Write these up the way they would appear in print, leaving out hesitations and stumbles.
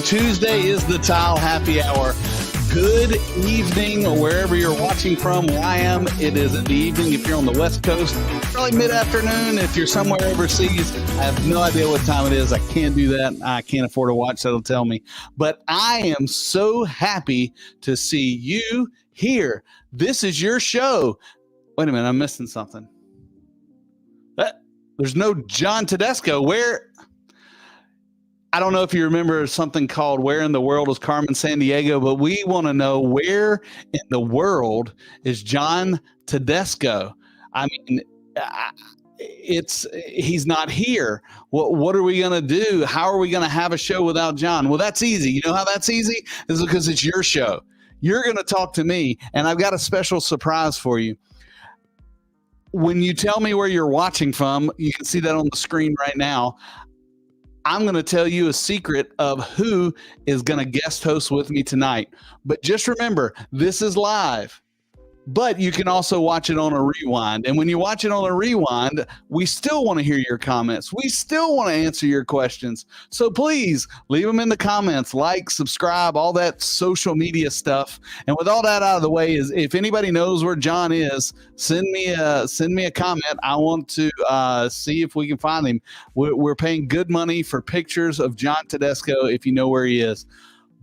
Tuesday is the Tile Happy Hour. Good evening, wherever you're watching from. Where I am, it is in the evening. If you're on the West Coast, probably mid-afternoon. If you're somewhere overseas, I have no idea what time it is. I can't do that. I can't afford to watch. That'll tell me. But I am so happy to see you here. This is your show. Wait a minute, I'm missing something. There's no John Tedesco. Where? I don't know if you remember something called Where in the World is Carmen Sandiego, but we want to know where in the world is John Tedesco? I mean, he's not here. What are we going to do? How are we going to have a show without John? Well, that's easy. You know how that's easy? It's because it's your show. You're going to talk to me, and I've got a special surprise for you. When you tell me where you're watching from, you can see that on the screen right now. I'm going to tell you a secret of who is going to guest host with me tonight. But just remember, this is live. But you can also watch it on a rewind. And when you watch it on a rewind, we still want to hear your comments. We still want to answer your questions. So please leave them in the comments, like, subscribe, all that social media stuff. And with all that out of the way, is if anybody knows where John is, send me a comment. I want to see if we can find him. We're paying good money for pictures of John Tedesco if you know where he is.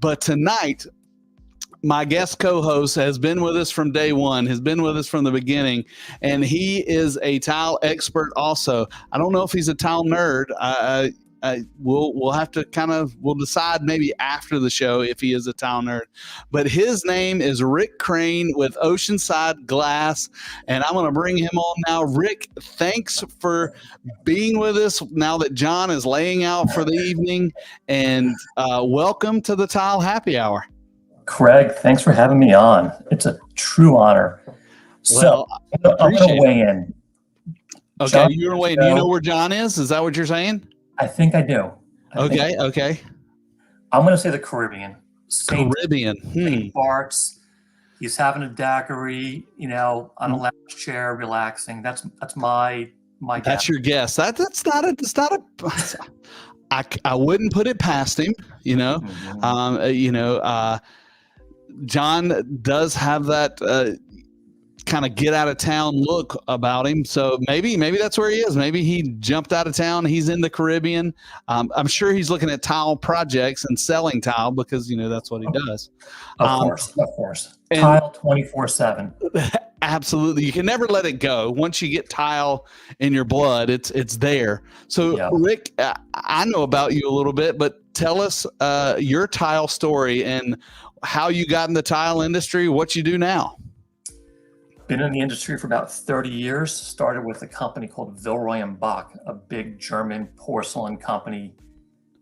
But tonight, my guest co-host has been with us from day one, has been with us from the beginning, and he is a tile expert also. I don't know if he's a tile nerd. We'll have to we'll decide maybe after the show if he is a tile nerd. But his name is Rick Crane with Oceanside Glass, and I'm going to bring him on now. Rick, thanks for being with us now that John is laying out for the evening, and welcome to the Tile Happy Hour. Craig, thanks for having me on. It's a true honor. So I'm going to weigh in. Okay, John, you're going to weigh in. Do you know where John is? Is that what you're saying? I think I do. Okay. I'm going to say the Caribbean. Caribbean. St. Bart's. He's having a daiquiri, on a lounge chair, relaxing. That's my guess. That's your guess. That's not a. I wouldn't put it past him. John does have that kind of get out of town look about him. So maybe that's where he is. Maybe he jumped out of town. He's in the Caribbean. I'm sure he's looking at tile projects and selling tile because, that's what he does. Of course. Tile 24/7. Absolutely. You can never let it go. Once you get tile in your blood, it's there. So yeah. Rick, I know about you a little bit, but tell us your tile story and how you got in the tile industry, what you do now. Been in the industry for about 30 years. Started with a company called Villeroy & Boch, a big German porcelain company.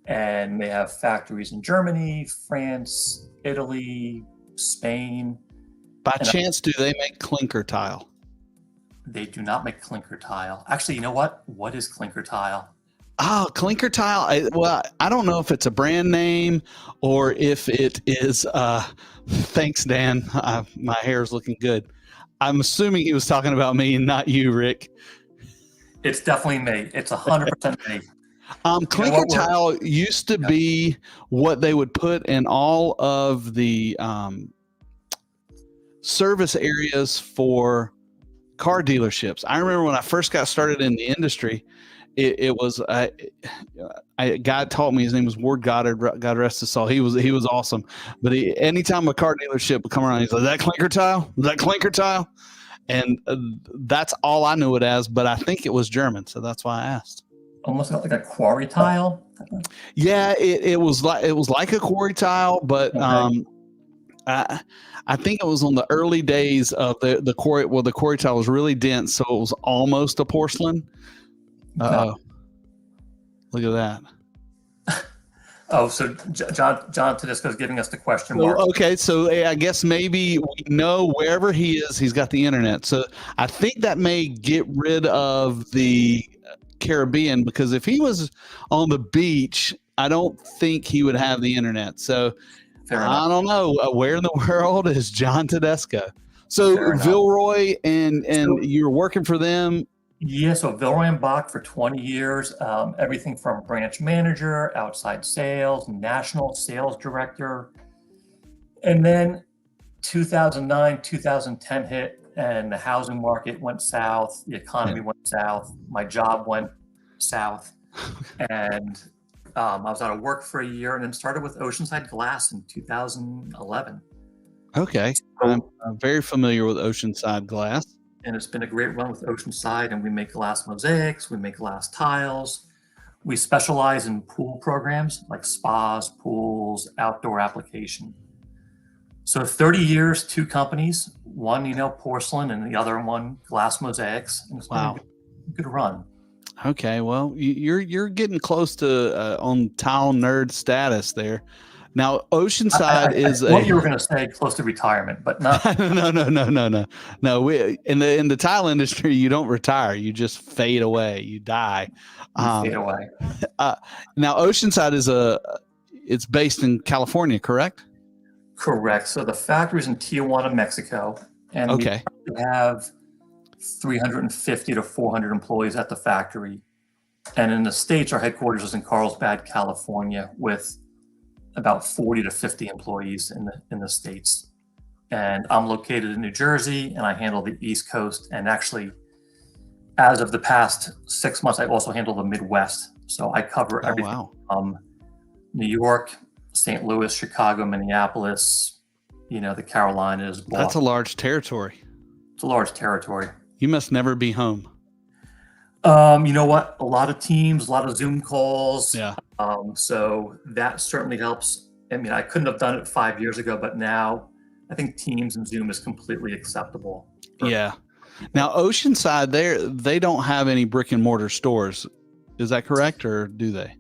And they have factories in Germany, France, Italy, Spain. By chance, do they make clinker tile? They do not make clinker tile. Actually, you know what? What is clinker tile? Oh, clinker tile. I don't know if it's a brand name or if it is. Thanks, Dan. My hair is looking good. I'm assuming he was talking about me and not you, Rick. It's definitely me. It's 100% me. Clinker tile used to be what they would put in all of the service areas for car dealerships. I remember when I first got started in the industry, it was a guy taught me. His name was Ward Goddard. God rest his soul. He was awesome. But anytime a car dealership would come around, he's like, "Is that clinker tile? Is that clinker tile?" And that's all I knew it as. But I think it was German, so that's why I asked. Almost like a quarry tile. Yeah, it was like a quarry tile, but okay. I think it was on the early days of the quarry. Well, the quarry tile was really dense, so it was almost a porcelain. Uh-oh. Look at that. Oh, so John Tedesco is giving us the question mark. Okay, so I guess maybe we know wherever he is, he's got the internet. So I think that may get rid of the Caribbean, because if he was on the beach, I don't think he would have the internet. So I don't know. Where in the world is John Tedesco? So Villeroy and you're working for them. Yeah, so Villeroy and Bach for 20 years, everything from branch manager, outside sales, national sales director. And then 2009, 2010 hit, and the housing market went south, the economy went south, my job went south, and I was out of work for a year, and then started with Oceanside Glass in 2011. Okay. I'm very familiar with Oceanside Glass. And it's been a great run with Oceanside, and we make glass mosaics, we make glass tiles. We specialize in pool programs like spas, pools, outdoor application. So 30 years, 2 companies, one, porcelain, and the other one, glass mosaics. And it's been a good run. Okay, well, you're getting close to on tile nerd status there. Now, Oceanside is what you were going to say, close to retirement, but not. No. We in the tile industry, you don't retire; you just fade away. You die. Fade away. Now, Oceanside it's based in California, correct? Correct. So the factory's in Tijuana, Mexico, and we have 350 to 400 employees at the factory. And in the States, our headquarters is in Carlsbad, California, with about 40 to 50 employees in the States. And I'm located in New Jersey, and I handle the East Coast. And actually, as of the past 6 months, I also handle the Midwest. So I cover everything from New York, St. Louis, Chicago, Minneapolis, the Carolinas. Boston. That's a large territory. It's a large territory. You must never be home. You know what? A lot of teams, a lot of Zoom calls. Yeah. So that certainly helps. I mean, I couldn't have done it 5 years ago, but now I think Teams and Zoom is completely acceptable. Yeah. Now, Oceanside, they don't have any brick and mortar stores. Is that correct, or do they?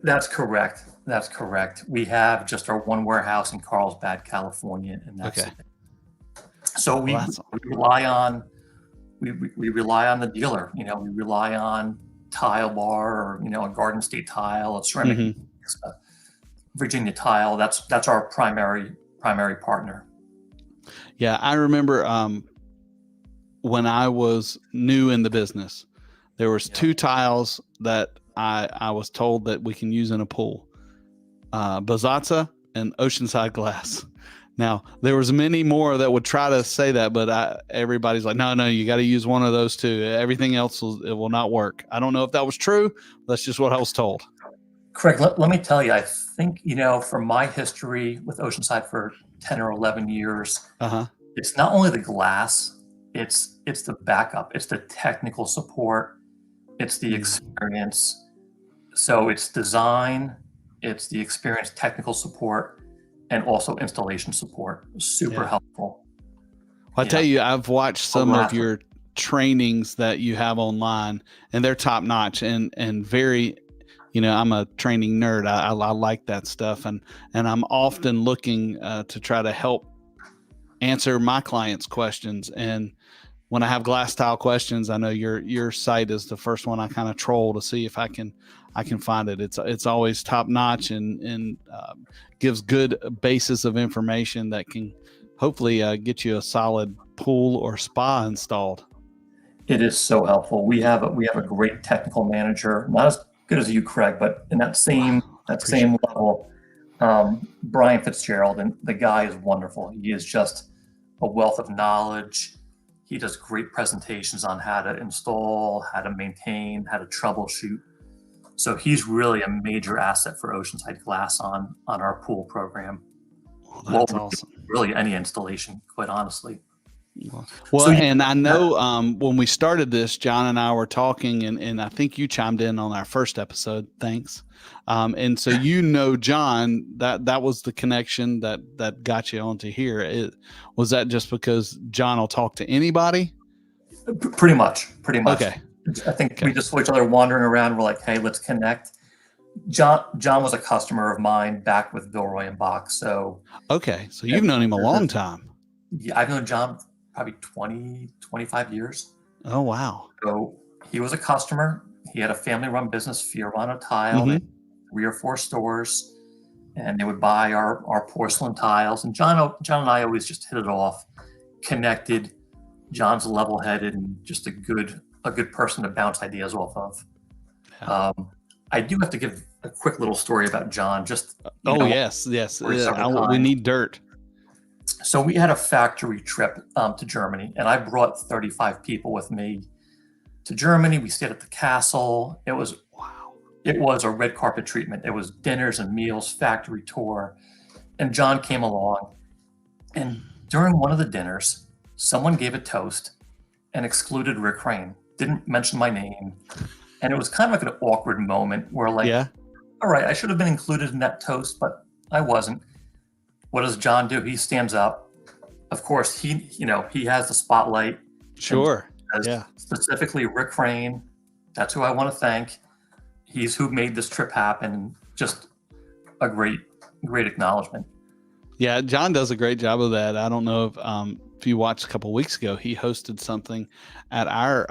That's correct. That's correct. We have just our one warehouse in Carlsbad, California, and that's it. So we rely on the dealer. We rely on Tile Bar, or a Garden State Tile, a ceramic, Virginia Tile. That's our primary partner. Yeah, I remember when I was new in the business, there was 2 tiles that I was told that we can use in a pool: Bazazza and Oceanside Glass. Now, there was many more that would try to say that, but everybody's like, no, you got to use one of those 2. Everything else will not work. I don't know if that was true. That's just what I was told. Craig, let me tell you, I think, from my history with Oceanside for 10 or 11 years, it's not only the glass, it's the backup, it's the technical support, it's the experience. So it's design, it's the experience, technical support, and also installation support. Super helpful. Well, I tell you, I've watched some of your trainings that you have online, and they're top notch and very, I'm a training nerd. I like that stuff. And I'm often looking to try to help answer my clients' questions. And when I have glass tile questions, I know your site is the first one I kind of troll to see if I can find it. It's always top notch and gives good basis of information that can hopefully get you a solid pool or spa installed. It is so helpful. We have a great technical manager, not as good as you, Craig, but in that same level, Brian Fitzgerald, and the guy is wonderful. He is just a wealth of knowledge. He does great presentations on how to install, how to maintain, how to troubleshoot. So he's really a major asset for Oceanside Glass on our pool program. Well, that's awesome. Really any installation, quite honestly. Well, and I know when we started this, John and I were talking, and I think you chimed in on our first episode. Thanks. And so John, that was the connection that got you onto here. Was that just because John will talk to anybody? Pretty much. Okay. I think we just saw each other wandering around. We're like, hey, let's connect. John was a customer of mine back with Villeroy and Bach. So you've known him a long time. Yeah, I've known John probably 20, 25 years. Oh, wow. So he was a customer. He had a family-run business, Fiorano Tile, 3 or 4 stores, and they would buy our porcelain tiles. And John and I always just hit it off, connected. John's level-headed and just a good a good person to bounce ideas off of. I do have to give a quick little story about John. Just yes. We need dirt. So we had a factory trip to Germany, and I brought 35 people with me to Germany. We stayed at the castle. It was a red carpet treatment. It was dinners and meals, factory tour, and John came along. And during one of the dinners, someone gave a toast and excluded Rick Crane. Didn't mention my name. And it was kind of like an awkward moment where all right, I should have been included in that toast, but I wasn't. What does John do? He stands up. Of course, he has the spotlight. Sure. Specifically Rick Crane. That's who I want to thank. He's who made this trip happen. Just a great acknowledgement. Yeah, John does a great job of that. I don't know if you watched a couple of weeks ago, he hosted something at our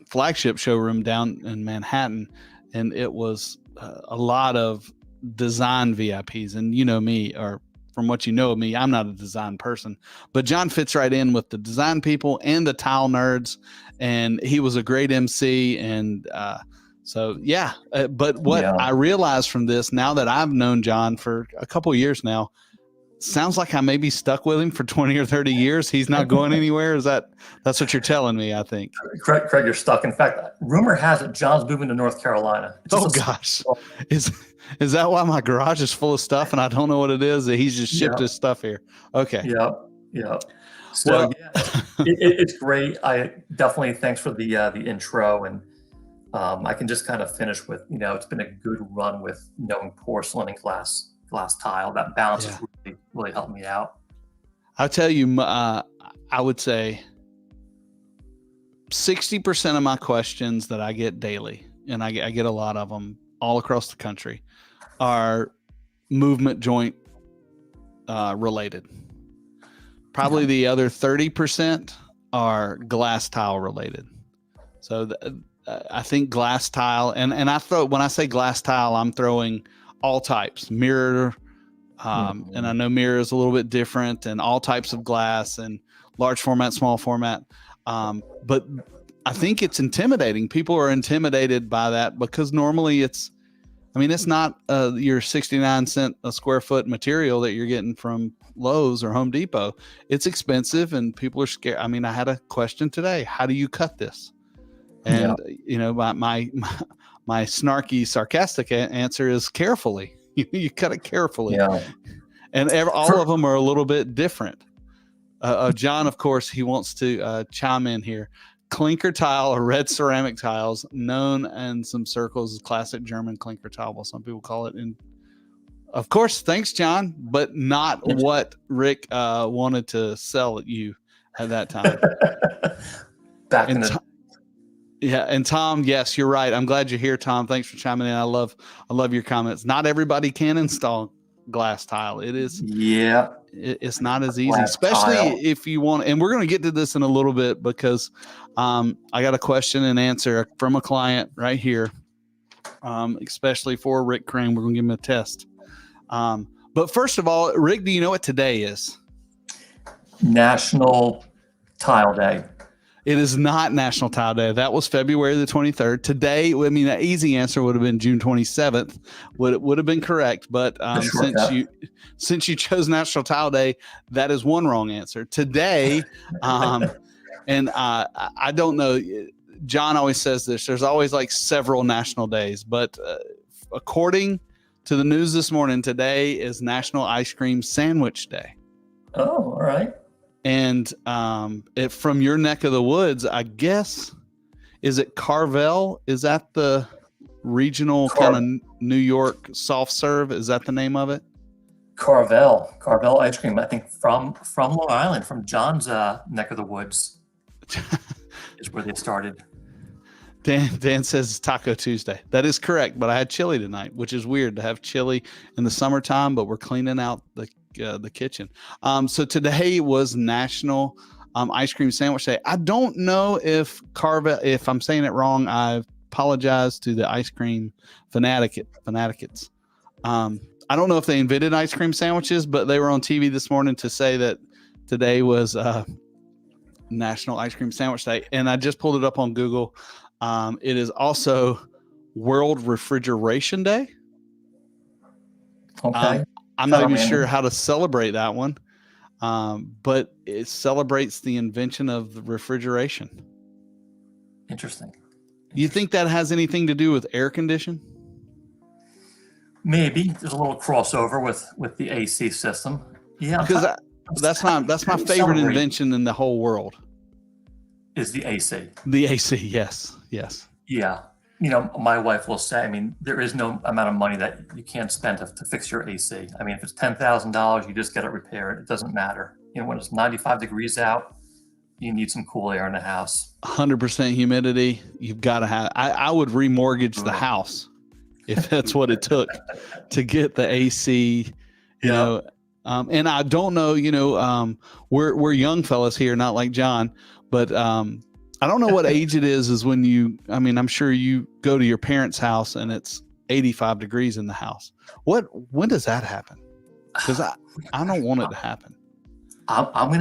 flagship showroom down in Manhattan, and it was a lot of design VIPs. And you know me, or from what you know of me, I'm not a design person, but John fits right in with the design people and the tile nerds, and he was a great MC. And but what I realized from this, now that I've known John for a couple of years now, sounds like I may be stuck with him for 20 or 30 years. He's not going anywhere. That's what you're telling me, I think. Craig, you're stuck. In fact, rumor has it John's moving to North Carolina. Gosh. Is that why my garage is full of stuff and I don't know what it is? That he's just shipped his stuff here. Okay. Yeah. So it's great. I definitely, thanks for the intro. And I can just kind of finish with, it's been a good run with knowing porcelain and glass tile. That balance has really helped me out. I'll tell you, I would say 60% of my questions that I get daily, and I get a lot of them all across the country, are movement joint related. Probably the other 30% are glass tile related. So I think glass tile, and when I say glass tile, I'm throwing all types, mirror, and I know mirror is a little bit different, and all types of glass, and large format, small format. But I think it's intimidating. People are intimidated by that because normally it's not your 69 cent a square foot material that you're getting from Lowe's or Home Depot. It's expensive and people are scared. I mean, I had a question today. How do you cut this? And my snarky, sarcastic answer is carefully. You cut it carefully. Yeah. And all of them are a little bit different. John, of course, he wants to chime in here. Clinker tile or red ceramic tiles, known in some circles as classic German clinker tile. Well, some people call it. And of course, thanks, John, but not what Rick wanted to sell at you at that time. And Tom, yes, you're right. I'm glad you're here, Tom. Thanks for chiming in. I love your comments. Not everybody can install glass tile. It is. Yeah. It's not as easy, especially if you want. And we're going to get to this in a little bit because I got a question and answer from a client right here, especially for Rick Crane. We're going to give him a test. But first of all, Rick, do you know what today is? National Tile Day. It is not National Tile Day. That was February the 23rd. Today, the easy answer would have been June 27th. Would have been correct. But since you chose National Tile Day, that is one wrong answer. Today, and I don't know. John always says this. There's always like several national days. But according to the news this morning, today is National Ice Cream Sandwich Day. Oh, all right. And from your neck of the woods, I guess, is it Carvel? Is that the regional kind of New York soft serve? Is that the name of it? Carvel ice cream. I think from Long Island, from John's neck of the woods, is where they started. Dan says it's Taco Tuesday. That is correct, but I had chili tonight, which is weird to have chili in the summertime. But we're cleaning out the kitchen. So today was National Ice Cream Sandwich Day. I don't know if I'm saying it wrong. I apologize to the ice cream fanatics. I don't know if they invented ice cream sandwiches, but they were on TV this morning to say that today was National Ice Cream Sandwich Day, and I just pulled it up on Google. It is also World Refrigeration Day. Okay. I'm not even sure how to celebrate that one, but it celebrates the invention of the refrigeration. Interesting. You think that has anything to do with air conditioning? Maybe there's a little crossover with the AC system. Yeah, because that's my favorite invention in the whole world. Is the AC. The AC, yes. Yeah. You know, my wife will say, I mean, there is no amount of money that you can't spend to fix your AC. I mean, if it's $10,000, you just get it repaired. It doesn't matter. You know, when it's 95 degrees out, you need some cool air in the house. 100% humidity. You've got to have. I would remortgage the house if that's what it took to get the AC. You know, and I don't know. You know, we're young fellas here, not like John, but I don't know what age it is when you. I mean, I'm sure you go to your parents' house and it's 85 degrees in the house. When does that happen? Because I don't want it to happen. I'm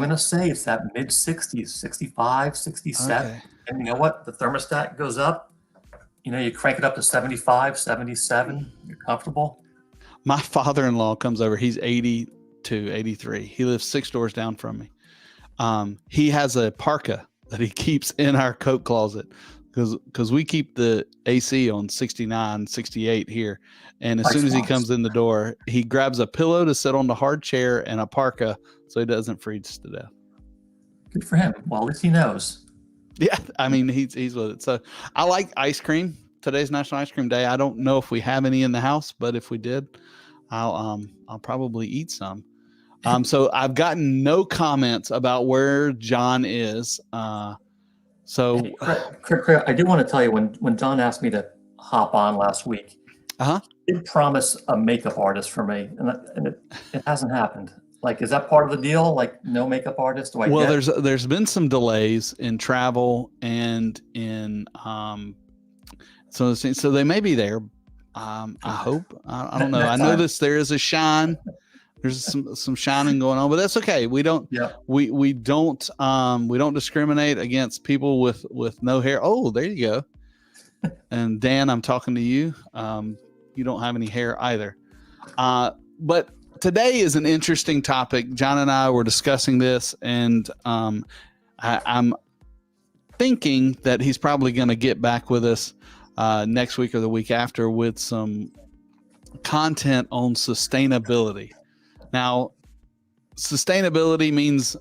gonna say it's that mid 60s, 65, 67. Okay. And you know what? The thermostat goes up. You know, you crank it up to 75, 77. You're comfortable. My father-in-law comes over. He's 82, 83. He lives 6 doors down from me. He has a parka that he keeps in our coat closet because we keep the AC on 69, 68 here. And as soon as he comes in the door, he grabs a pillow to sit on the hard chair and a parka so he doesn't freeze to death. Good for him. Well, at least he knows. Yeah, I mean, he's with it. So I like ice cream. Today's National Ice Cream Day. I don't know if we have any in the house, but if we did, I'll probably eat some. So I've gotten no comments about where John is. So hey, Craig, I do want to tell you when John asked me to hop on last week, he did promise a makeup artist for me, and it hasn't happened. Like, is that part of the deal? Like, no makeup artist? There's been some delays in travel and in so they may be there. I hope. I don't know. I know there is a shine. There's some shining going on, but that's okay. We don't discriminate against people with no hair. Oh, there you go. And Dan, I'm talking to you. You don't have any hair either. But today is an interesting topic. John and I were discussing this, and I'm thinking that he's probably going to get back with us next week or the week after with some content on sustainability. Now, sustainability means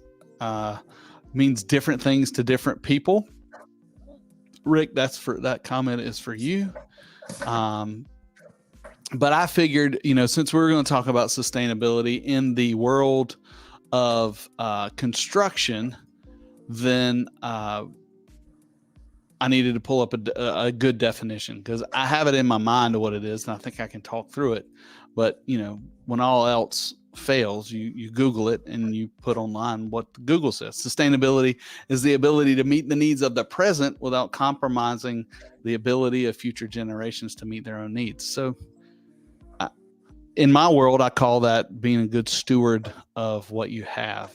different things to different people. Rick, that comment is for you. But I figured, since we're going to talk about sustainability in the world of construction, then I needed to pull up a good definition because I have it in my mind of what it is, and I think I can talk through it. But, when all else fails, you Google it and you put online what Google says. Sustainability is the ability to meet the needs of the present without compromising the ability of future generations to meet their own needs. So in my world, I call that being a good steward of what you have.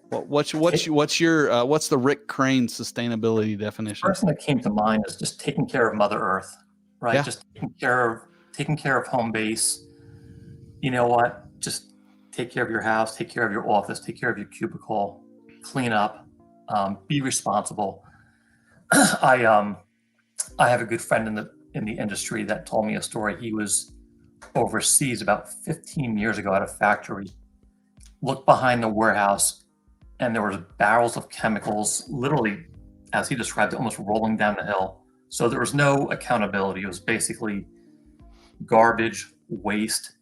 What's the Rick Crane sustainability definition? The first thing that came to mind is just taking care of Mother Earth, right? Yeah. Just taking care of home base. You know what? Just take care of your house, take care of your office, take care of your cubicle, clean up, be responsible. I have a good friend in the industry that told me a story. He was overseas about 15 years ago at a factory, looked behind the warehouse, and there was barrels of chemicals, literally, as he described it, almost rolling down the hill. So there was no accountability. It was basically garbage, waste.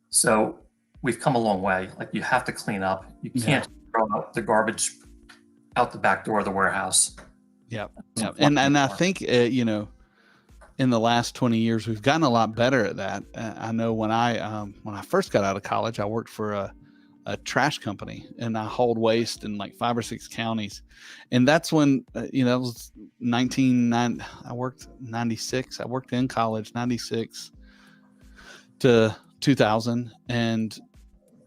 So we've come a long way. Like, you have to clean up. You can't throw out the garbage out the back door of the warehouse. Yeah. And I think, in the last 20 years, we've gotten a lot better at that. I know when I first got out of college, I worked for a trash company, and I hauled waste in like 5 or 6 counties. And that's when, it was 1990. I worked 96. I worked in college, 96 to 2000. And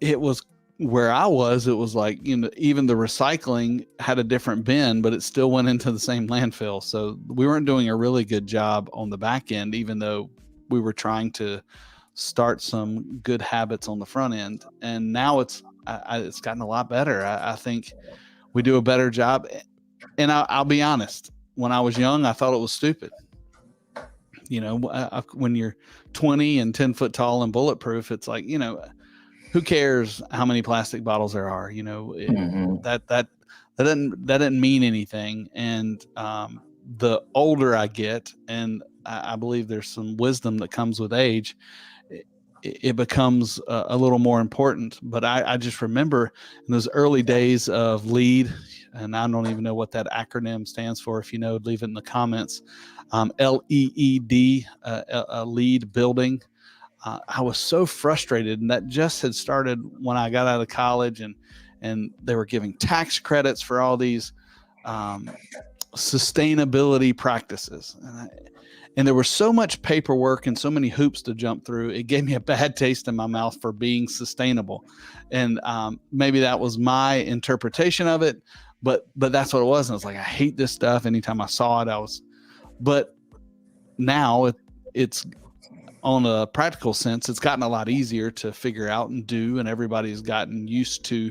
it was where I was, it was like, even the recycling had a different bin, but it still went into the same landfill. So we weren't doing a really good job on the back end, even though we were trying to start some good habits on the front end. And now it's gotten a lot better. I think we do a better job. And I'll be honest, when I was young, I thought it was stupid. When you're 20 and 10 foot tall and bulletproof, it's like, who cares how many plastic bottles there are? That doesn't mean anything. And the older I get, and I believe there's some wisdom that comes with age, it becomes a little more important. But I just remember in those early days of LEED, and I don't even know what that acronym stands for. If you know, leave it in the comments. LEED, LEED building. I was so frustrated, and that just had started when I got out of college, and they were giving tax credits for all these sustainability practices. And there was so much paperwork and so many hoops to jump through. It gave me a bad taste in my mouth for being sustainable. And maybe that was my interpretation of it, but that's what it was. And I was like, I hate this stuff. Anytime I saw it, but now it's on a practical sense, it's gotten a lot easier to figure out and do, and everybody's gotten used to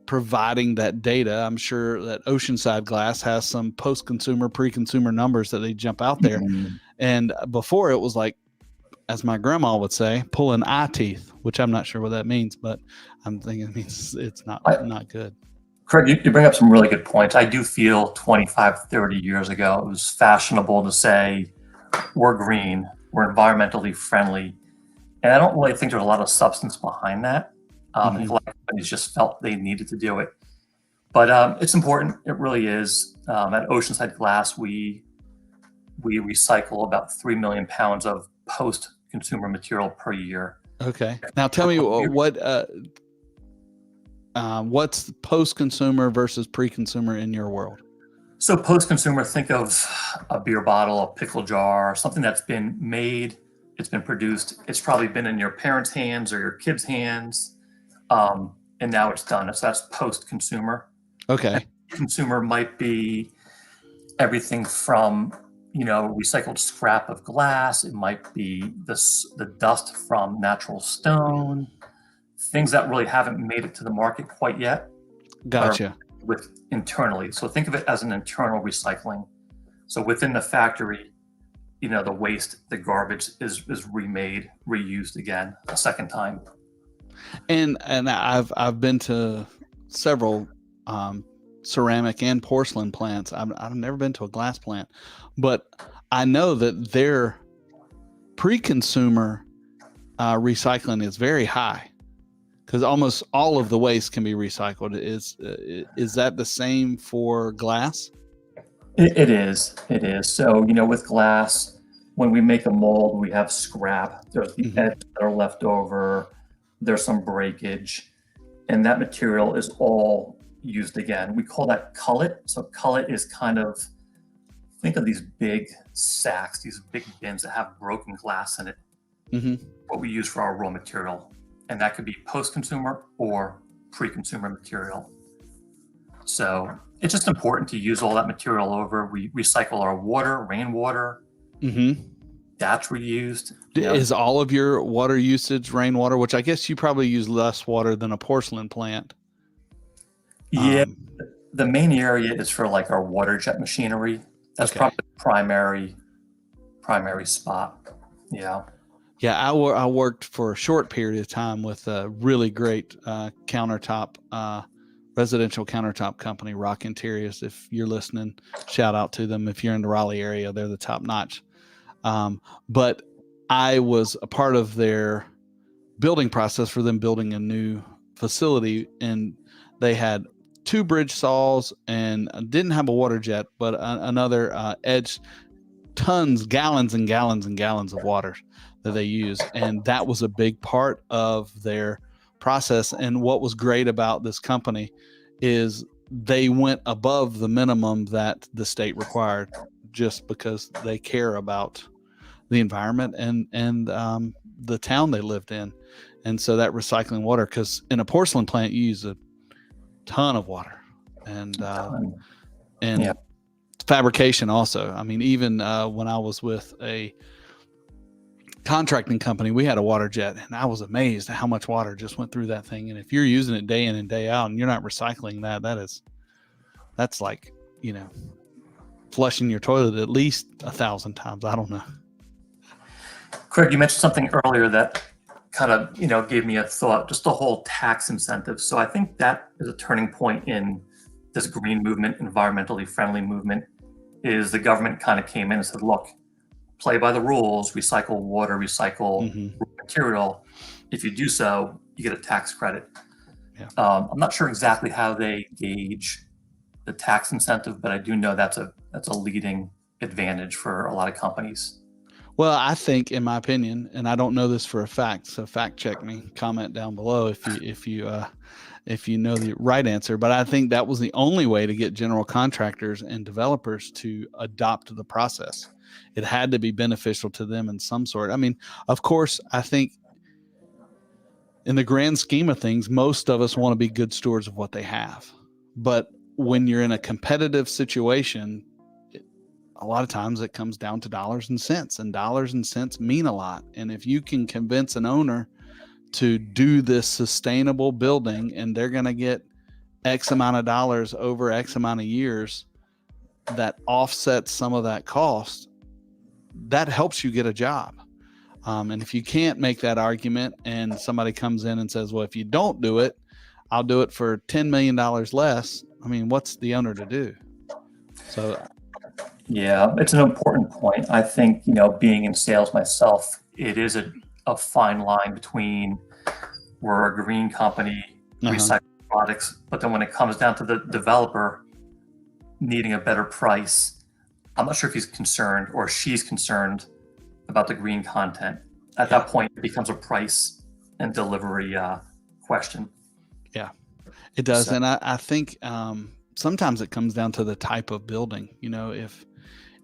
providing that data. I'm sure that Oceanside Glass has some post-consumer, pre-consumer numbers that they jump out there. Mm-hmm. And before it was like, as my grandma would say, pulling eye teeth, which I'm not sure what that means, but I'm thinking it means it's not good. Craig, you bring up some really good points. I do feel 25, 30 years ago, it was fashionable to say, we're green, we're environmentally friendly. And I don't really think there's a lot of substance behind that. A lot of companies just felt they needed to do it. But it's important. It really is. At Oceanside Glass, we recycle about 3 million pounds of post-consumer material per year. Okay. Now tell me what's post-consumer versus pre-consumer in your world? So post-consumer, think of a beer bottle, a pickle jar, something that's been made, it's been produced, it's probably been in your parents' hands or your kids' hands, and now it's done. So that's post-consumer. Okay. And consumer might be everything from, recycled scrap of glass. It might be the dust from natural stone, things that really haven't made it to the market quite yet. Gotcha. With internally. So think of it as an internal recycling. So within the factory, the waste, the garbage is remade, reused again a second time. And I've been to several ceramic and porcelain plants. I've never been to a glass plant, but I know that their pre-consumer recycling is very high, because almost all of the waste can be recycled. Is that the same for glass? It is. So, with glass, when we make a mold, we have scrap. There's the edges that are left over. There's some breakage. And that material is all used again. We call that cullet. So cullet is kind of, think of these big sacks, these big bins that have broken glass in it. What we use for our raw material. And that could be post-consumer or pre-consumer material. So it's just important to use all that material over. We recycle our water, rainwater. That's reused. Is all of your water usage rainwater, which I guess you probably use less water than a porcelain plant? Yeah, the main area is for like our water jet machinery. That's probably the primary spot. Yeah. Yeah, I worked for a short period of time with a really great residential countertop company, Rock Interiors. If you're listening, shout out to them. If you're in the Raleigh area, they're the top notch. But I was a part of their building process for them building a new facility, and they had 2 bridge saws and didn't have a water jet, but another edge, gallons and gallons and gallons of water that they use. And that was a big part of their process. And what was great about this company is they went above the minimum that the state required, just because they care about the environment and the town they lived in. And so that recycling water, because in a porcelain plant, you use a ton of water, and Yeah. fabrication also. I mean, even when I was with a contracting company, we had a water jet, and I was amazed at how much water just went through that thing. And if you're using it day in and day out and you're not recycling that's like, flushing your toilet at least 1,000 times. I don't know. Craig, you mentioned something earlier that kind of, gave me a thought, just the whole tax incentive. So I think that is a turning point in this green movement, environmentally friendly movement, is the government kind of came in and said, look, play by the rules, recycle water, recycle material. If you do so, you get a tax credit. Yeah. I'm not sure exactly how they gauge the tax incentive, but I do know that's a leading advantage for a lot of companies. Well, I think, in my opinion, and I don't know this for a fact, so fact check me, comment down below if you know the right answer. But I think that was the only way to get general contractors and developers to adopt the process. It had to be beneficial to them in some sort. I mean, of course, I think in the grand scheme of things, most of us want to be good stewards of what they have. But when you're in a competitive situation, a lot of times it comes down to dollars and cents mean a lot. And if you can convince an owner to do this sustainable building and they're going to get X amount of dollars over X amount of years that offsets some of that cost, that helps you get a job. And if you can't make that argument and somebody comes in and says, well, if you don't do it, I'll do it for $10 million less. I mean, what's the owner to do? So yeah, it's an important point. I think, being in sales myself, it is a fine line between we're a green company, recycling products, but then when it comes down to the developer needing a better price, I'm not sure if he's concerned or she's concerned about the green content. At that point, it becomes a price and delivery question. Yeah, it does. So, and I think sometimes it comes down to the type of building.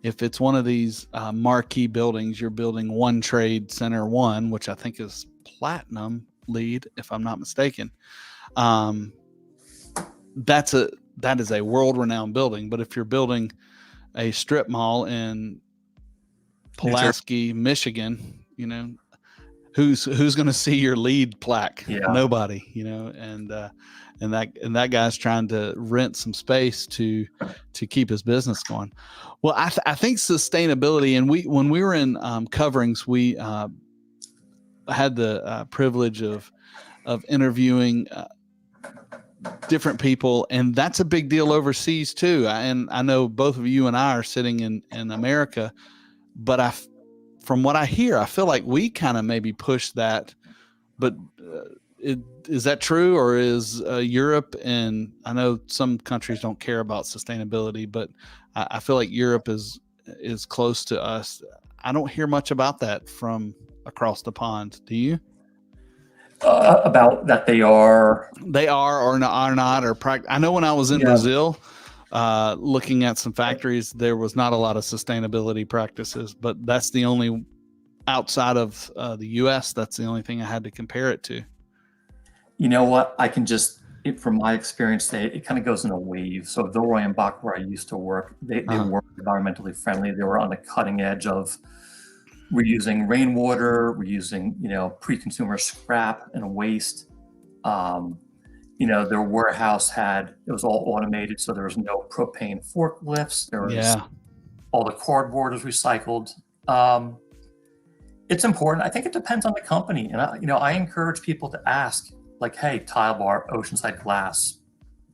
If it's one of these marquee buildings, you're building One Trade Center 1, which I think is platinum LEED, if I'm not mistaken. That is a world-renowned building. But if you're building a strip mall in Pulaski, Michigan, who's going to see your LEED plaque? Yeah. Nobody. And that guy's trying to rent some space to keep his business going. Well, I think sustainability, and when we were in coverings, we had the privilege of interviewing different people, and that's a big deal overseas too. And I know both of you and I are sitting in America, but from what I hear, I feel like we kind of maybe push that, but is that true, or is Europe, and I know some countries don't care about sustainability, but I feel like Europe is close to us. I don't hear much about that from across the pond. Do you? About that they are or not, or I know when I was in Brazil, looking at some factories, there was not a lot of sustainability practices, but that's the only, outside of the US, that's the only thing I had to compare it to. You know what? I can from my experience, it kind of goes in a wave. So Villeroy and Bach, where I used to work, they were environmentally friendly. They were on the cutting edge of reusing rainwater, reusing, pre-consumer scrap and waste. Their warehouse it was all automated, so there was no propane forklifts. There was all the cardboard was recycled. It's important. I think it depends on the company. And I encourage people to ask, like, hey, Tile Bar, Oceanside Glass,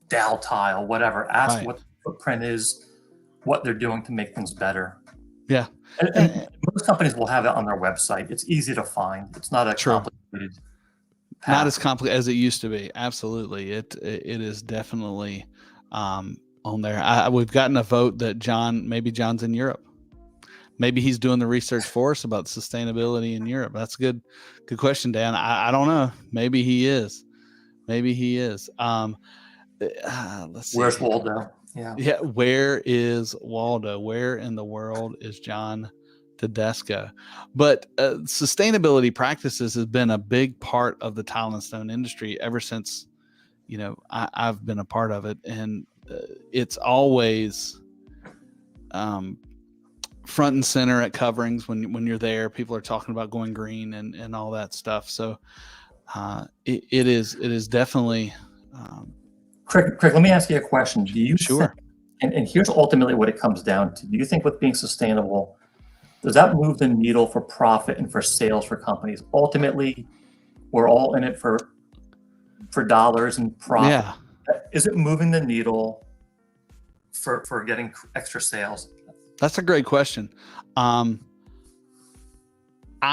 Dow Tile, whatever. Ask what the footprint is, what they're doing to make things better. Yeah. And most companies will have it on their website. It's easy to find. It's not a complicated path. Not as complicated as it used to be. Absolutely. It is definitely on there. We've gotten a vote that maybe John's in Europe. Maybe he's doing the research for us about sustainability in Europe. That's a good question, Dan. I don't know. Maybe he is. Let's see. Where's Waldo? Yeah. Where is Waldo? Where in the world is John Desco. But sustainability practices has been a big part of the tile and stone industry ever since, I've been a part of it. And it's always front and center at coverings when you're there. People are talking about going green and all that stuff. So it is definitely. Craig, let me ask you a question. Do you Sure. think, and here's ultimately what it comes down to. Do you think with being sustainable, does that move the needle for profit and for sales for companies? Ultimately, we're all in it for dollars and profit. Yeah. Is it moving the needle for getting extra sales? That's a great question. I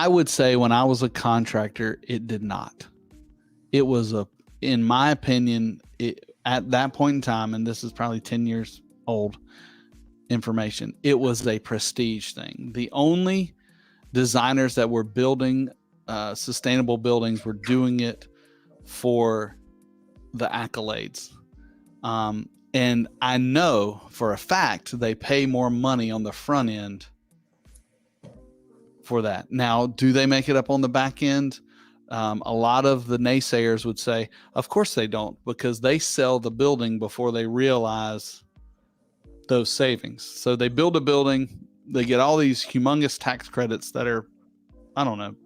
would say when I was a contractor, it did not. It was in my opinion, at that point in time, and this is probably 10 years old information, it was a prestige thing. The only designers that were building sustainable buildings were doing it for the accolades. And I know for a fact they pay more money on the front end for that. Now, do they make it up on the back end? A lot of the naysayers would say, of course they don't, because they sell the building before they realize those savings. So they build a building, they get all these humongous tax credits that are, I don't know,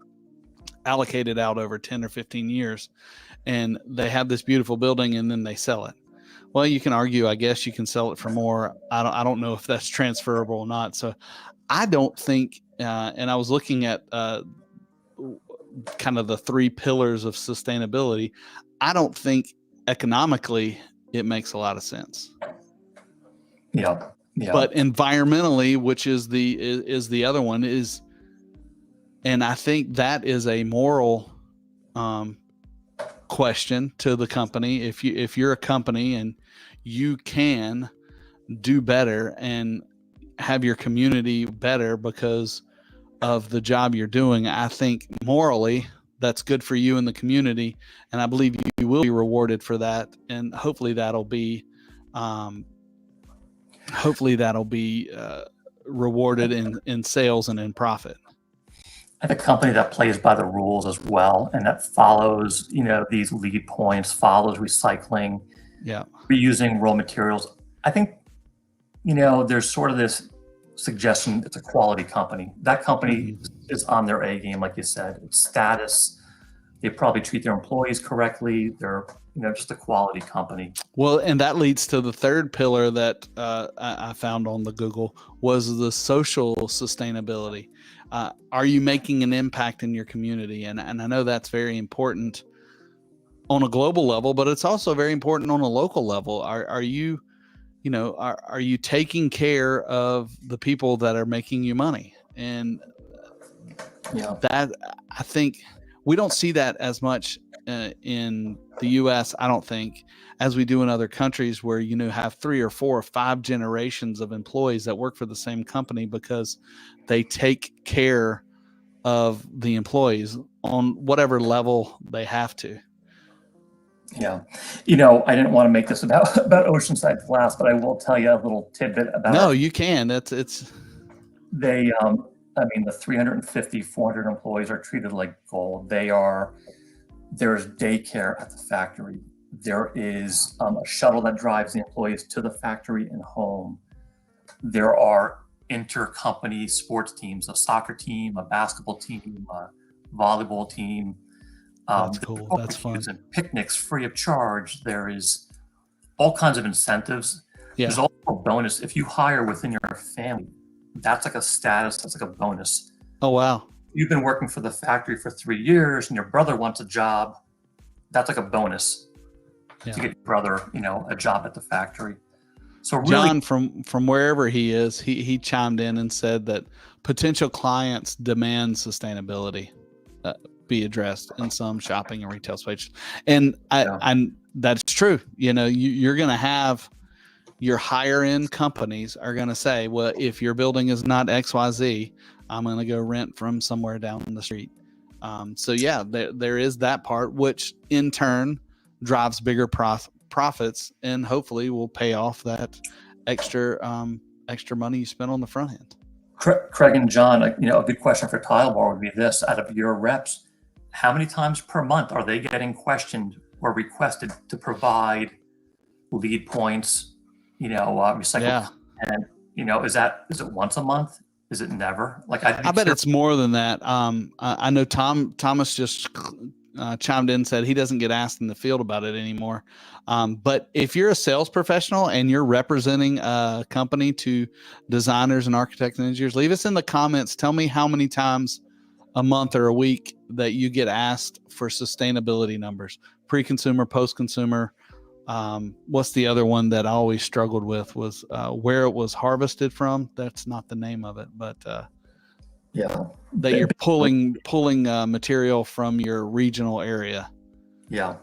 allocated out over 10 or 15 years. And they have this beautiful building and then they sell it. Well, you can argue, I guess you can sell it for more. I don't know if that's transferable or not. So I don't think, and I was looking at kind of the 3 pillars of sustainability. I don't think economically it makes a lot of sense. Yeah. But environmentally, which is the other one, and I think that is a moral question to the company. If you're a company and you can do better and have your community better because of the job you're doing, I think morally that's good for you and the community, and I believe you will be rewarded for that. And hopefully that'll be rewarded in sales and in profit. And a company that plays by the rules as well, and that follows, these lead points, follows recycling, reusing raw materials. I think, there's sort of this suggestion it's a quality company. That company is on their A game, like you said. It's status. They probably treat their employees correctly. They're, just a quality company. Well, and that leads to the third pillar that I found on the Google was the social sustainability. Are you making an impact in your community? And I know that's very important on a global level, but it's also very important on a local level. Are you taking care of the people that are making you money? And that, I think we don't see that as much in the US, I don't think, as we do in other countries where, have 3 or 4 or 5 generations of employees that work for the same company because they take care of the employees on whatever level they have to. Yeah. I didn't want to make this about Oceanside Glass, but I will tell you a little tidbit about No, you can. It's they, the 350, 400 employees are treated like gold. There's daycare at the factory. There is a shuttle that drives the employees to the factory and home. There are intercompany sports teams, a soccer team, a basketball team, a volleyball team. That's cool. That's fun. And picnics free of charge. There is all kinds of incentives. Yeah. There's also a bonus. If you hire within your family, that's like a status. That's like a bonus. Oh, wow. You've been working for the factory for 3 years and your brother wants a job. That's like a bonus to get your brother, a job at the factory. So really, John, from wherever he is, he chimed in and said that potential clients demand sustainability be addressed in some shopping and retail spaces. And that's true. You're going to have your higher end companies are going to say, well, if your building is not XYZ, I'm going to go rent from somewhere down the street. So there is that part, which in turn drives bigger profits and hopefully will pay off that extra money you spent on the front end. Craig and John, a good question for Tile Bar would be this: out of your reps, how many times per month are they getting questioned or requested to provide lead points, recycled Yeah. content? Is it once a month? Is it never? Like, I bet it's more than that. I know Thomas just chimed in and said he doesn't get asked in the field about it anymore. But if you're a sales professional and you're representing a company to designers and architects and engineers, leave us in the comments. Tell me how many times a month or a week that you get asked for sustainability numbers, pre-consumer, post-consumer. What's the other one that I always struggled with was where it was harvested from. That's not the name of it, but that you're pulling material from your regional area. Yeah.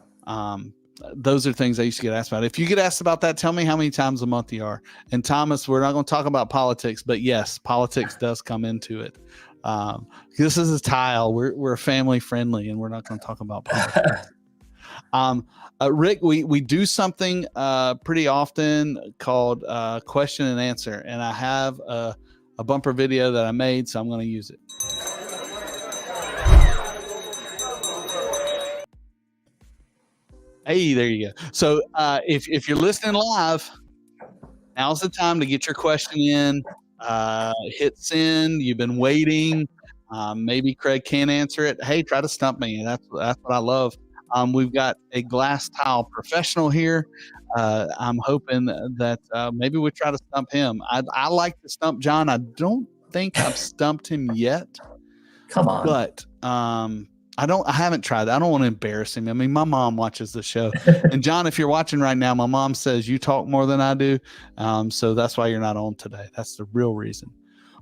Those are things I used to get asked about. If you get asked about that, tell me how many times a month you are. And Thomas, we're not going to talk about politics, but yes, politics does come into it. This is a tile. We're family friendly, and we're not going to talk about politics. Rick, we do something pretty often called question and answer, and I have a bumper video that I made, so I'm going to use it. Hey, there you go. So if you're listening live, now's the time to get your question in. Hit send. You've been waiting. Maybe Craig can't answer it. Hey, try to stump me. That's what I love. We've got a glass tile professional here. I'm hoping that maybe we try to stump him. I like to stump John. I don't think I've stumped him yet. Come on. But I haven't tried that. I don't want to embarrass him. I mean, my mom watches the show. And John, if you're watching right now, my mom says you talk more than I do. So that's why you're not on today. That's the real reason.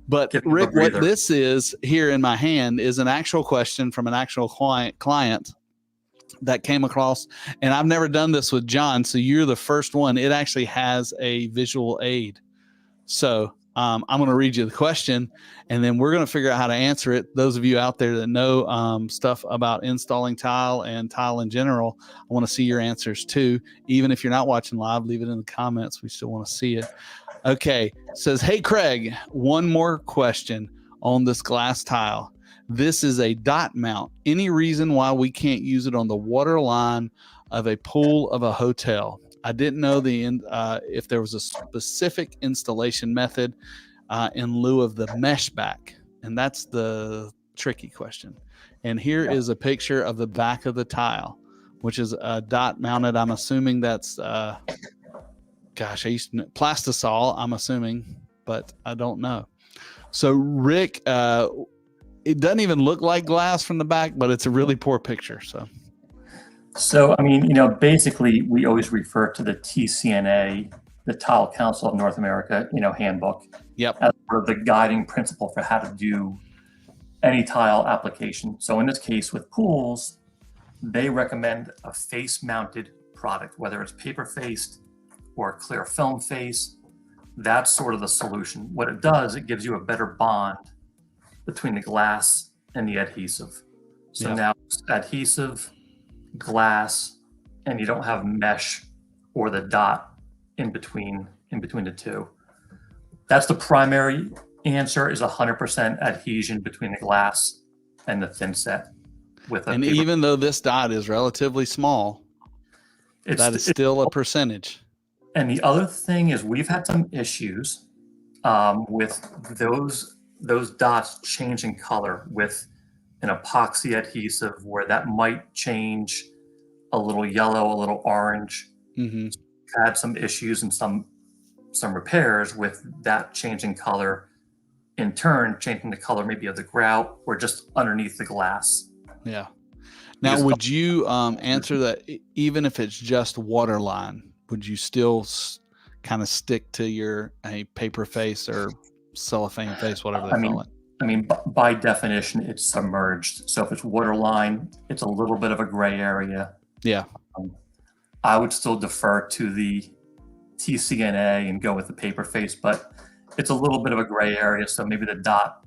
But Rick, what this is here in my hand is an actual question from an actual client that came across, and I've never done this with John, so you're the first one. It actually has a visual aid. So I'm going to read you the question, and then we're going to figure out how to answer it. Those of you out there that know stuff about installing tile and tile in general, I want to see your answers too. Even if you're not watching live, leave it in the comments. We still want to see it. Okay. It says, hey, Craig, one more question on this glass tile. This is a dot mount. Any reason why we can't use it on the water line of a pool of a hotel? I didn't know if there was a specific installation method in lieu of the mesh back. And that's the tricky question. And here is a picture of the back of the tile, which is a dot mounted. I'm assuming that's, I used to know, plastisol, I'm assuming, but I don't know. So Rick, it doesn't even look like glass from the back, but it's a really poor picture. So, I mean, basically we always refer to the TCNA, the Tile Council of North America, handbook. Yep. As sort of the guiding principle for how to do any tile application. So in this case with pools, they recommend a face mounted product, whether it's paper faced or clear film face. That's sort of the solution. What it does, it gives you a better bond between the glass and the adhesive. So now it's adhesive, glass, and you don't have mesh or the dot in between the two. That's the primary answer, is 100% adhesion between the glass and the thin set. And even though this dot is relatively small, that is still a percentage. And the other thing is we've had some issues with those dots changing color with an epoxy adhesive, where that might change a little yellow, a little orange. Mm-hmm. Had some issues and some repairs with that changing color, in turn changing the color maybe of the grout or just underneath the glass. Yeah. Now, would you answer that even if it's just waterline, would you still kind of stick to your paper face or cellophane face, whatever they call it? I mean, by definition, it's submerged. So if it's waterline, it's a little bit of a gray area. Yeah. I would still defer to the TCNA and go with the paper face, but it's a little bit of a gray area. So maybe the dot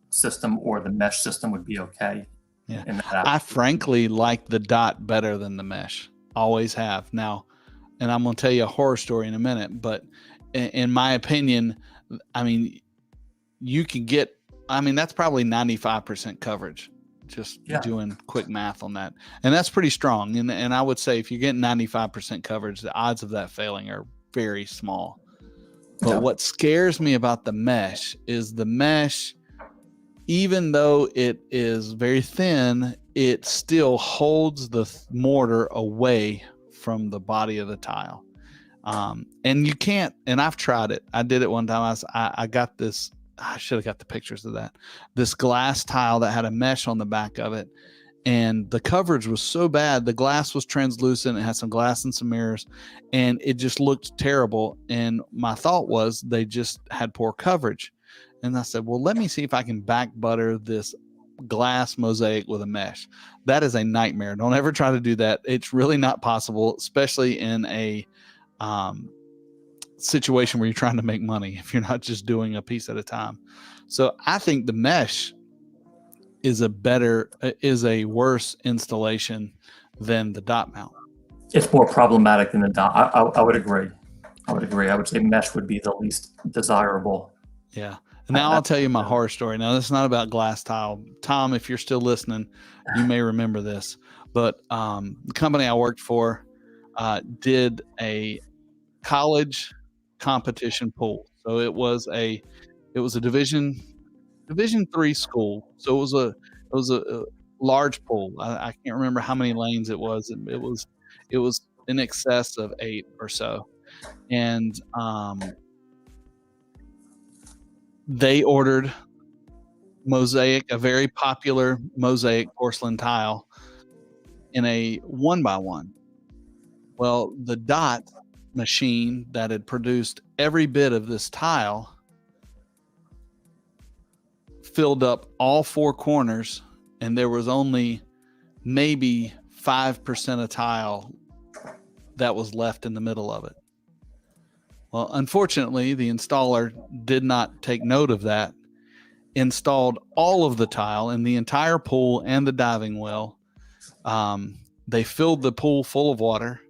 system or the mesh system would be okay. Yeah. I frankly like the dot better than the mesh. Always have. Now, and I'm going to tell you a horror story in a minute, but in my opinion, I mean, you can get, I mean, that's probably 95% coverage, just doing quick math on that. And that's pretty strong. And I would say if you're getting 95% coverage, the odds of that failing are very small. But what scares me about the mesh is the mesh, even though it is very thin, it still holds the mortar away from the body of the tile. And you can't, and I've tried it. I did it one time. I got this, I should have got the pictures of that. This glass tile that had a mesh on the back of it. And the coverage was so bad. The glass was translucent. It had some glass and some mirrors, and it just looked terrible. And my thought was they just had poor coverage. And I said, well, let me see if I can back butter this glass mosaic with a mesh. That is a nightmare. Don't ever try to do that. It's really not possible, especially in a situation where you're trying to make money, if you're not just doing a piece at a time. So I think the mesh is a worse installation than the dot mount. It's more problematic than the dot. I would agree. I would say mesh would be the least desirable. Yeah. Now I'll tell you my horror story. Now, this is not about glass tile. Tom, if you're still listening, you may remember this. But the company I worked for did a college competition pool. So it was a Division 3 school. So it was a large pool. I can't remember how many lanes it was. It was in excess of 8 or so. And they ordered mosaic, a very popular mosaic porcelain tile, in a 1x1. Well, the dot machine that had produced every bit of this tile filled up all 4 corners, and there was only maybe 5% of tile that was left in the middle of it. Well, unfortunately, the installer did not take note of that, installed all of the tile in the entire pool and the diving well. They filled the pool full of water,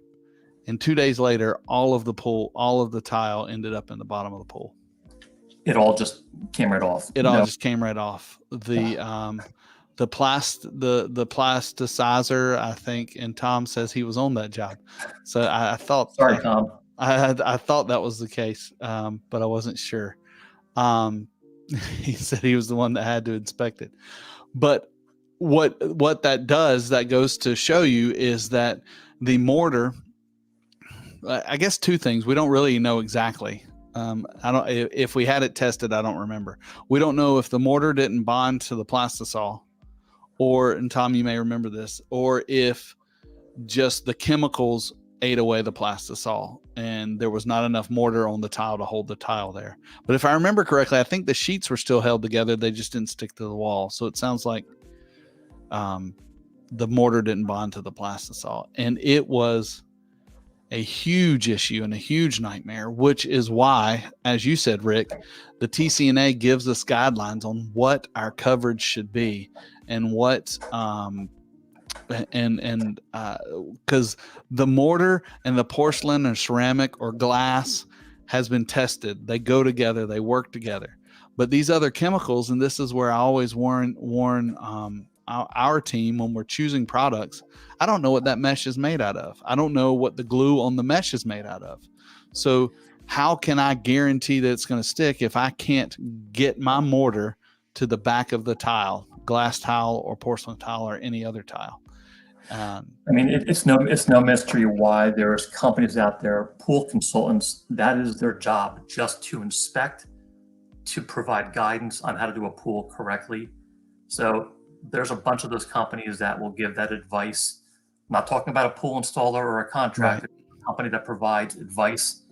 and 2 days later, all of the tile ended up in the bottom of the pool. It all just came right off. It all just came right off. The plasticizer, I think, and Tom says he was on that job. So I thought. Sorry, Tom. I thought that was the case, but I wasn't sure. He said he was the one that had to inspect it. But what that does, that goes to show you, is that the mortar, I guess 2 things. We don't really know exactly. If we had it tested, I don't remember. We don't know if the mortar didn't bond to the plastisol, and Tom, you may remember this, or if just the chemicals ate away the plastisol and there was not enough mortar on the tile to hold the tile there. But if I remember correctly, I think the sheets were still held together. They just didn't stick to the wall. So it sounds like the mortar didn't bond to the plastisol. And it was a huge issue and a huge nightmare, which is why, as you said, Rick, the TCNA gives us guidelines on what our coverage should be and what because the mortar and the porcelain or ceramic or glass has been tested. They go together, they work together. But these other chemicals, and this is where I always warn our team when we're choosing products, I don't know what that mesh is made out of. I don't know what the glue on the mesh is made out of. So how can I guarantee that it's going to stick if I can't get my mortar to the back of the tile, glass tile or porcelain tile or any other tile? I mean, it's no mystery why there's companies out there, pool consultants, that is their job, just to inspect, to provide guidance on how to do a pool correctly. So there's a bunch of those companies that will give that advice. I'm not talking about a pool installer or a contractor, right. A company that provides advice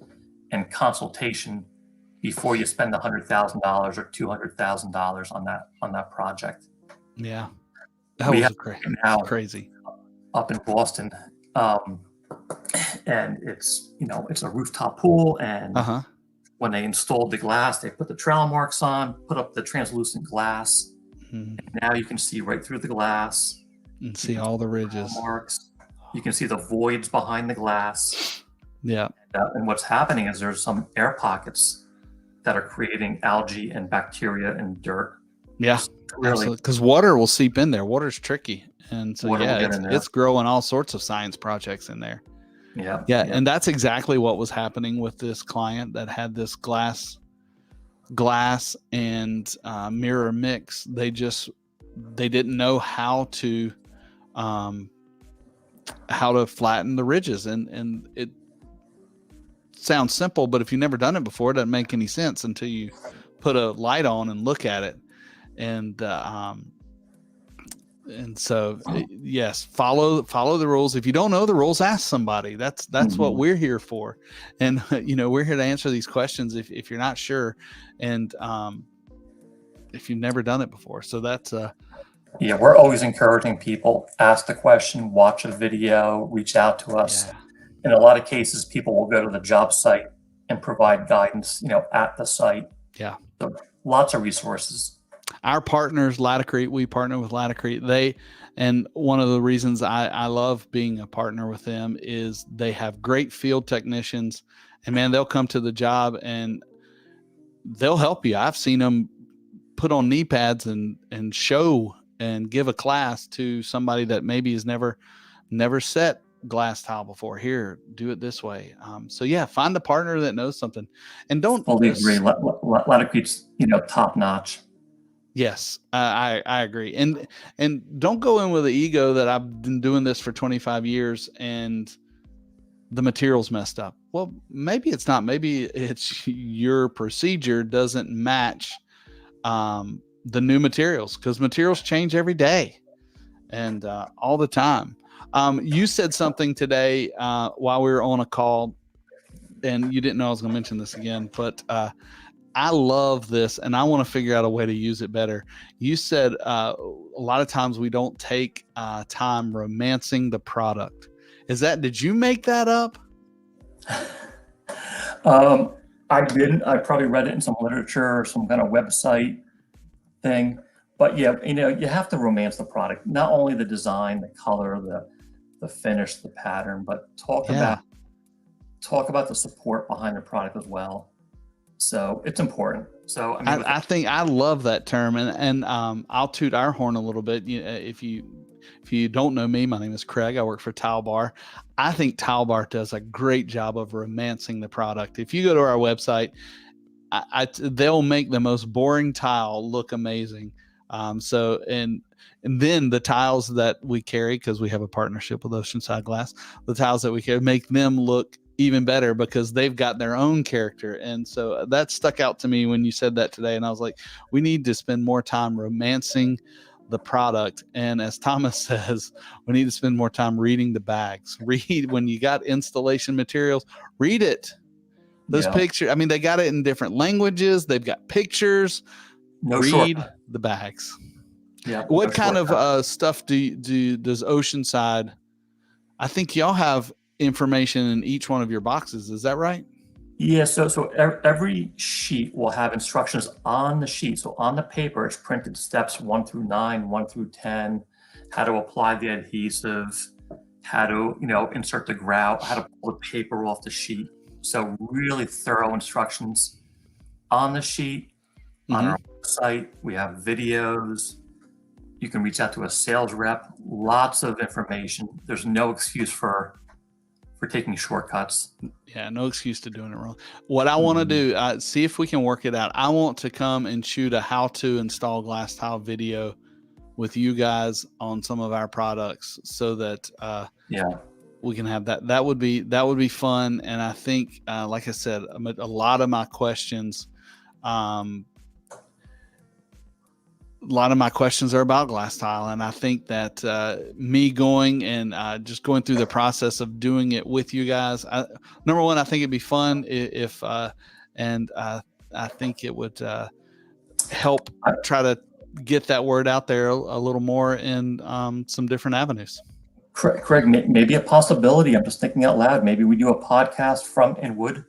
and consultation before you spend $100,000 or $200,000 on that project. Yeah, that was crazy. Up in Boston, and it's a rooftop pool, and when they installed the glass, they put the trowel marks on, put up the translucent glass, and now you can see right through the glass and see all the ridges, marks. You can see the voids behind the glass. Yeah, and what's happening is there's some air pockets that are creating algae and bacteria and dirt. Yeah, Really, because water will seep in there. Water's tricky, and so water will get in there. it's growing all sorts of science projects in there. Yeah, Yeah, and that's exactly what was happening with this client that had this glass and mirror mix. They didn't know how to flatten the ridges, and it sounds simple, but if you've never done it before, it doesn't make any sense until you put a light on and look at it. And so yes, follow the rules. If you don't know the rules, ask somebody. That's what we're here for. And we're here to answer these questions if you're not sure, and if you've never done it before. So that's yeah, we're always encouraging people, ask the question, watch a video, reach out to us. Yeah. In a lot of cases, people will go to the job site and provide guidance, at the site. Yeah. So lots of resources. Our partners, Laticrete, we partner with Laticrete. And one of the reasons I love being a partner with them is they have great field technicians, and man, they'll come to the job and they'll help you. I've seen them put on knee pads and show and give a class to somebody that maybe has never set glass tile before. Here, do it this way. So yeah, find a partner that knows something, and don't fully agree. Laticrete's, top notch. Yes, I agree. And don't go in with the ego that I've been doing this for 25 years and the material's messed up. Well, maybe it's not. Maybe it's your procedure doesn't match the new materials, because materials change every day and all the time. You said something today while we were on a call, and you didn't know I was going to mention this again, but I love this, and I want to figure out a way to use it better. You said a lot of times we don't take time romancing the product. Did you make that up? I didn't. I probably read it in some literature or some kind of website thing. But yeah, you have to romance the product. Not only the design, the color, the finish, the pattern, but talk about the support behind the product as well. So it's important. So I think I love that term, and I'll toot our horn a little bit. If you don't know me, my name is Craig. I work for Tile Bar. I think Tile Bar does a great job of romancing the product. If you go to our website, they'll make the most boring tile look amazing. So and then the tiles that we carry, because we have a partnership with Oceanside Glass, the tiles that we carry make them look even better because they've got their own character. And so that stuck out to me when you said that today. And I was like, we need to spend more time romancing the product. And as Thomas says, we need to spend more time reading the bags. When you got installation materials, read it. Those pictures, they got it in different languages. They've got pictures. Read the bags. Yeah. What kind of stuff does Oceanside? I think y'all have information in each one of your boxes. Is that right? Yeah. So every sheet will have instructions on the sheet. So on the paper, it's printed steps 1 through 9, 1 through 10, how to apply the adhesive, how to insert the grout, how to pull the paper off the sheet. So really thorough instructions on the sheet. On our website, we have videos. You can reach out to a sales rep. Lots of information. There's no excuse for taking shortcuts. Yeah, no excuse to doing it wrong. What I want to do, see if we can work it out. I want to come and shoot a how to install glass tile video with you guys on some of our products, so that we can have that. That would be fun. And I think, like I said, a lot of my questions, are about glass tile. And I think that me going and just going through the process of doing it with you guys, number one, I think it'd be fun if and I think it would help try to get that word out there a little more in some different avenues. Craig, maybe a possibility. I'm just thinking out loud. Maybe we do a podcast from Inwood,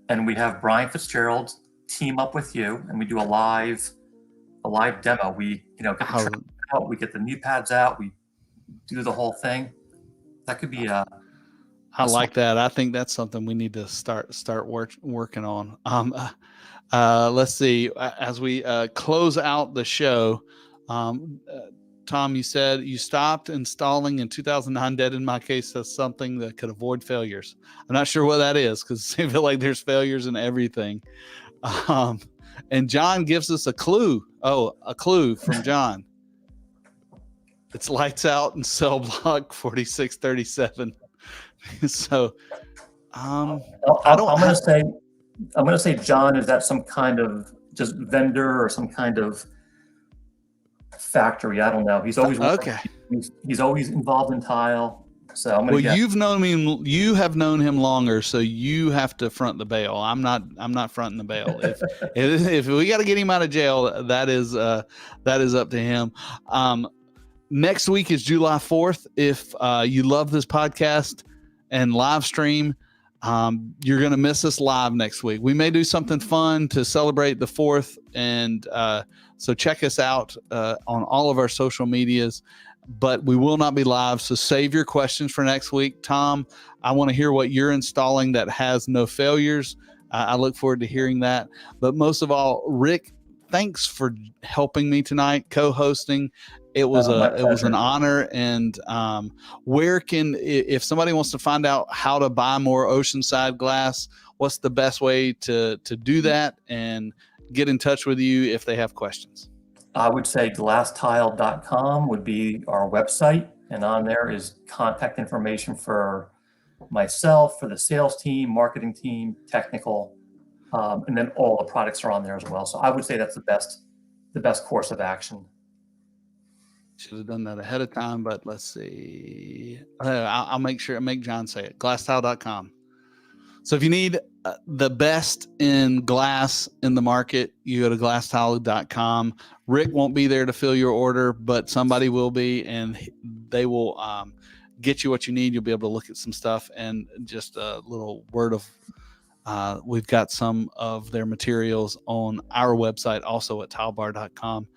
and we have Brian Fitzgerald team up with you, and we do a live demo. We get the track out, we get the knee pads out, we do the whole thing. That could be I like that. I think that's something we need to start working on. Let's see. As we close out the show, Tom, you said you stopped installing in 2009. Dead in my case says something that could avoid failures. I'm not sure what that is because I feel like there's failures in everything. And John gives us a clue. Oh, a clue from John. It's lights out in cell block 4637. So, I'm gonna say, John, is that some kind of just vendor or some kind of factory? I don't know. He's always okay. He's always involved in tile. So I'm gonna Well, guess. you have known him longer, so you have to front the bail. I'm not fronting the bail. If we got to get him out of jail, that is up to him. Next week is July 4th. If you love this podcast and live stream, you're going to miss us live next week. We may do something fun to celebrate the 4th. And so check us out on all of our social medias, but we will not be live. So save your questions for next week. Tom, I want to hear what you're installing that has no failures. I look forward to hearing that. But most of all, Rick, thanks for helping me tonight, co-hosting. It was an honor. And if somebody wants to find out how to buy more Oceanside glass, what's the best way to do that and get in touch with you if they have questions? I would say glasstile.com would be our website, and on there is contact information for myself, for the sales team, marketing team, technical, and then all the products are on there as well. So I would say that's the best course of action. Should have done that ahead of time, but let's see. I'll make John say it. Glasstile.com. So if you need the best in glass in the market, you go to glasstile.com. Rick won't be there to fill your order, but somebody will be, and they will get you what you need. You'll be able to look at some stuff. And just a little word of we've got some of their materials on our website, also at tilebar.com.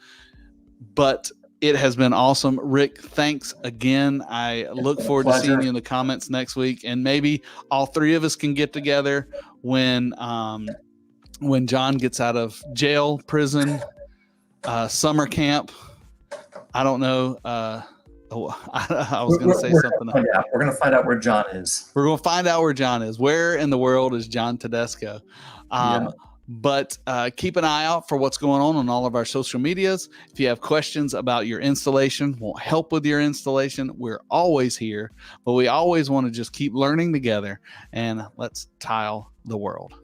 But it has been awesome. Rick, thanks again. I look forward to seeing you in the comments next week. And maybe all three of us can get together when John gets out of jail, prison, summer camp. I don't know. I was going to say something. Yeah, we're going to find out where John is. We're going to find out where John is. Where in the world is John Tedesco? But keep an eye out for what's going on all of our social medias. If you have questions about your installation, want help with your installation, we're always here. But we always want to just keep learning together, and let's tile the world.